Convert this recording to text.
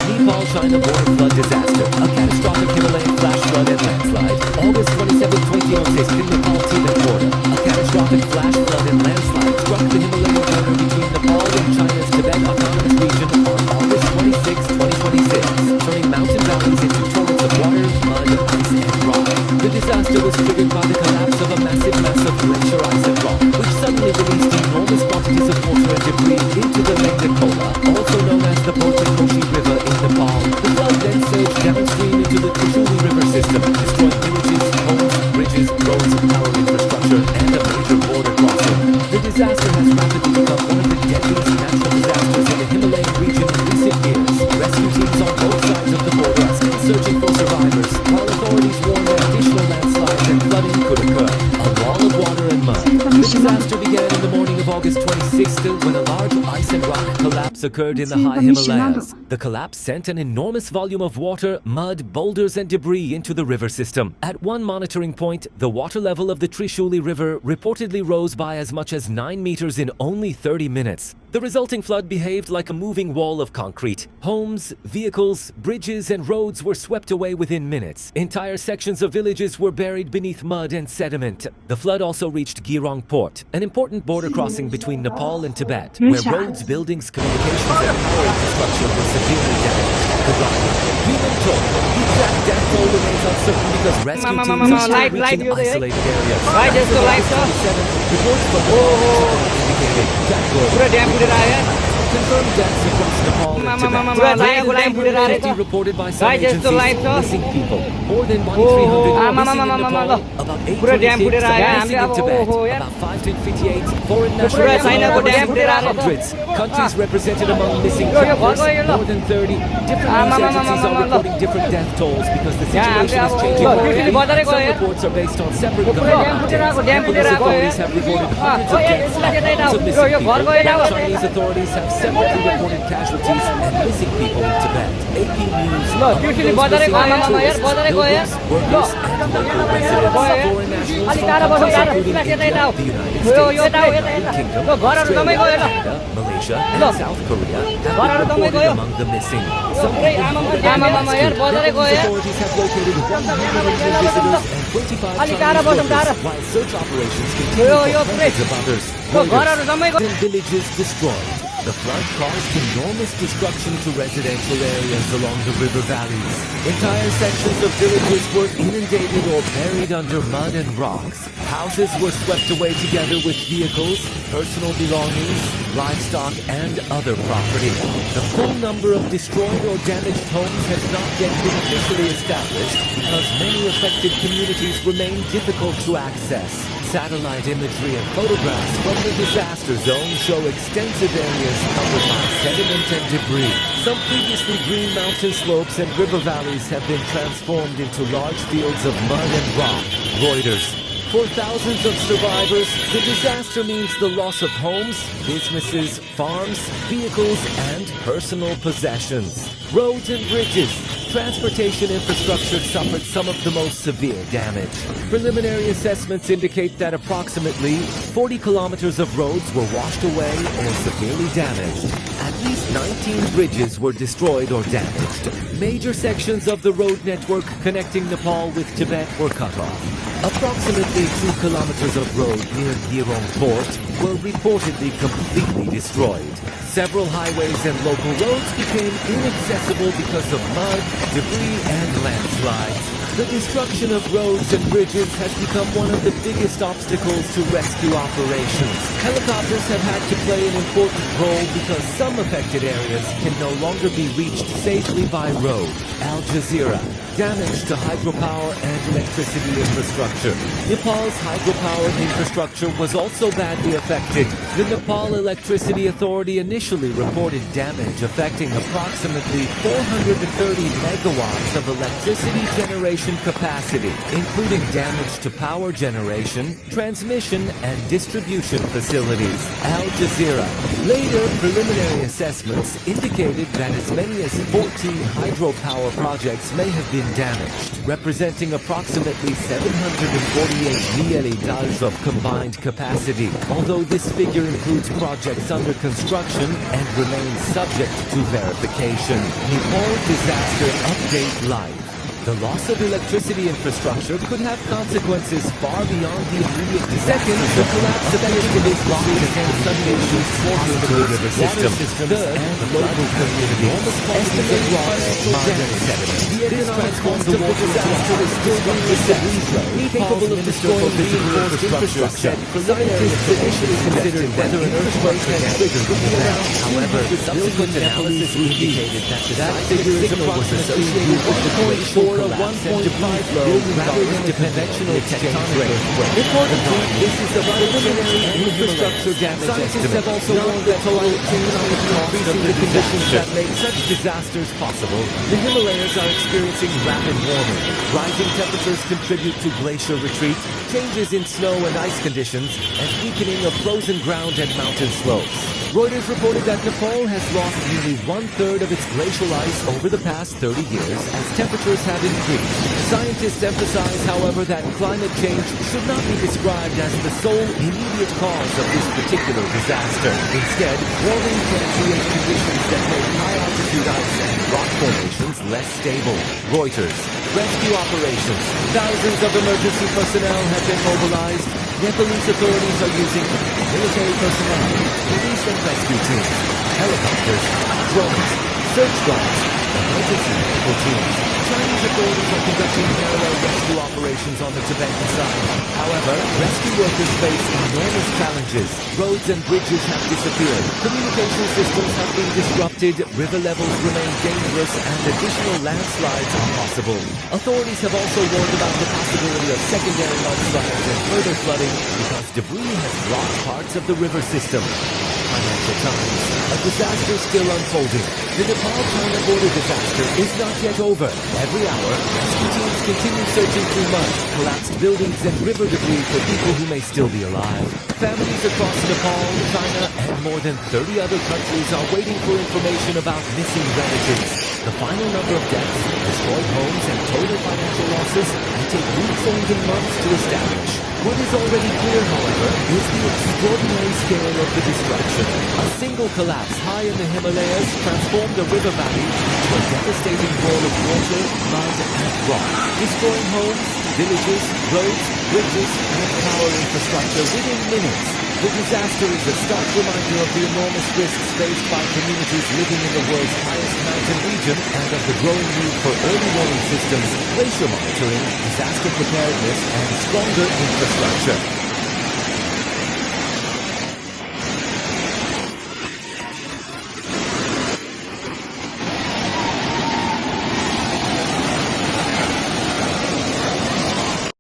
Nepal-China border flood disaster. A catastrophic Himalayan flash flood and landslide. August 27, 2006 in Nepal Tibet border. A catastrophic flash flood and landslide struck the Himalayan border between Nepal and China's Tibet Autonomous Region on August 26, 2026, turning mountain valleys into torrents of water, mud, ice, and rock. The disaster was triggered by the collapse of a massive mass of glacier ice and rock, which suddenly released enormous quantities of water and debris into the Lake NEPAL, also known as the Koshi River in Nepal. The flood then surged downstream into the Trishuli River system, destroying villages, homes, bridges, roads, power infrastructure, and a major border crossing. The disaster has rapidly become one of the deadliest natural disasters in the Himalayan region in recent years. Rescue teams on both sides of the border are still searching for survivors, while authorities warn that additional landslides and flooding could occur. A wall of water and mud. The disaster began in the morning of August 26th when a large ice and rock collapse occurred in the high Himalayas. The collapse sent an enormous volume of water, mud, boulders, and debris into the river system. At one monitoring point, the water level of the Trishuli River reportedly rose by as much as 9 meters in only 30 minutes. The resulting flood behaved like a moving wall of concrete. Homes, vehicles, bridges, and roads were swept away within minutes. Entire sections of villages were buried beneath mud and sediment. The flood also reached Girong Port, an important border crossing between Nepal and Tibet, where roads, buildings, communications, and power infrastructure were severely damaged. Human toll. The exact death toll remains uncertain because rescue teams are still reaching isolated areas. Reports from indicated confirmed deaths across Nepal and Tibet. 50 reported by some agencies missing people. More than 1,300 are missing in Nepal. About 826 are missing in Tibet. About 558 foreign nationals. Hundreds. Countries represented among missing travelers. More than 30. Different news agencies are reporting different death tolls because the situation is changing rapidly. Some reports are based on separate government updates. Police authorities have reported hundreds of deaths and thousands of missing people. Chinese authorities have separately reported casualties and missing people in Tibet. AP News. Among those missing are tourists, pilgrims, workers, and local residents. Foreign nationals from countries including India, the United States, the United Kingdom, Australia, Canada, Malaysia, and South Korea have been reported among the missing. Some people reported Nepalese authorities have located 100 visitors and 25 Chinese workers, while search operations continue for hundreds of others. And villages destroyed. The flood caused enormous destruction to residential areas along the river valleys. Entire sections of villages were inundated or buried under mud and rocks. Houses were swept away together with vehicles, personal belongings, livestock, and other property. The full number of destroyed or damaged homes has not yet been officially established because many affected communities remain difficult to access. Satellite imagery and photographs from the disaster zone show extensive areas covered by sediment and debris. Some previously green mountain slopes and river valleys have been transformed into large fields of mud and rock. Reuters. For thousands of survivors, the disaster means the loss of homes, businesses, farms, vehicles, and personal possessions. Roads and bridges, transportation infrastructure suffered some of the most severe damage. Preliminary assessments indicate that approximately 40 kilometers of roads were washed away or severely damaged. At least 19 bridges were destroyed or damaged. Major sections of the road network connecting Nepal with Tibet were cut off. Approximately 2 kilometers of road near Girong Port were reportedly completely destroyed. Several highways and local roads became inaccessible because of mud, debris, and landslides. The destruction of roads and bridges has become one of the biggest obstacles to rescue operations. Helicopters have had to play an important role because some affected areas can no longer be reached safely by road. Al Jazeera. Damage to hydropower and electricity infrastructure. Nepal's hydropower infrastructure was also badly affected. The Nepal Electricity Authority initially reported damage affecting approximately 430 megawatts of electricity generation capacity, including damage to power generation, transmission, and distribution facilities. Al Jazeera. Later, preliminary assessments indicated that as many as 14 hydropower projects may have been damaged, representing approximately 748 mielidaals of combined capacity, although this figure includes projects under construction and remains subject to verification. Nepal Disaster Update Live. The loss of electricity infrastructure could have consequences far beyond the immediate disaster. Second, the collapse of electricity losses and substations forcing the river system. Third, the local community estimated financial damage. This transforms the water disaster is still disaster, capable of destroying reinforced infrastructure. Scientists initially considered whether an earthquake had triggered the event. However, subsequent analysis indicated that the figure is approximately associated with the point 4 of 1.5 billion rather than a conventional tectonic earthquake. Importantly, this is a preliminary infrastructure damage estimate. Scientists have also warned that total economic cost of the conditions that make such disasters possible. The Himalayas are experiencing rapid warming. Rising temperatures contribute to glacier retreat, changes in snow and ice conditions, and weakening of frozen ground and mountain slopes. Reuters reported that Nepal has lost nearly one-third of its glacial ice over the past 30 years as temperatures have increased. Scientists emphasize, however, that climate change should not be described as the sole immediate cause of this particular disaster. Instead, warming can create conditions that make high-altitude ice and rock formations less stable. Reuters. Rescue operations. Thousands of emergency personnel have been mobilized. Nepalese authorities are using military personnel, police and rescue teams, helicopters, drones, search dogs, emergency medical teams. Chinese authorities are conducting parallel rescue operations on the Tibetan side. However, rescue workers face enormous challenges. Roads and bridges have disappeared. Communication systems have been disrupted, river levels remain dangerous, and additional landslides are possible. Authorities have also warned about the possibility of secondary mudslides and further flooding because debris has blocked parts of the river system. Financial Times. A disaster still unfolding. The Nepal-China border disaster is not yet over. Every hour, rescue teams continue searching through mud, collapsed buildings, and river debris for people who may still be alive. Families across Nepal, China, and more than 30 other countries are waiting for information about missing relatives. The final number of deaths, destroyed homes, and total financial losses may take weeks or even months to establish. What is already clear, however, is the extraordinary scale of the destruction. A single collapse high in the Himalayas transformed a river valley into a devastating wall of water, mud, and rock, destroying homes, villages, roads, bridges, and power infrastructure within minutes. The disaster is a stark reminder of the enormous risks faced by communities living in the world's highest mountain region and of the growing need for early warning systems, glacier monitoring, disaster preparedness, and stronger infrastructure.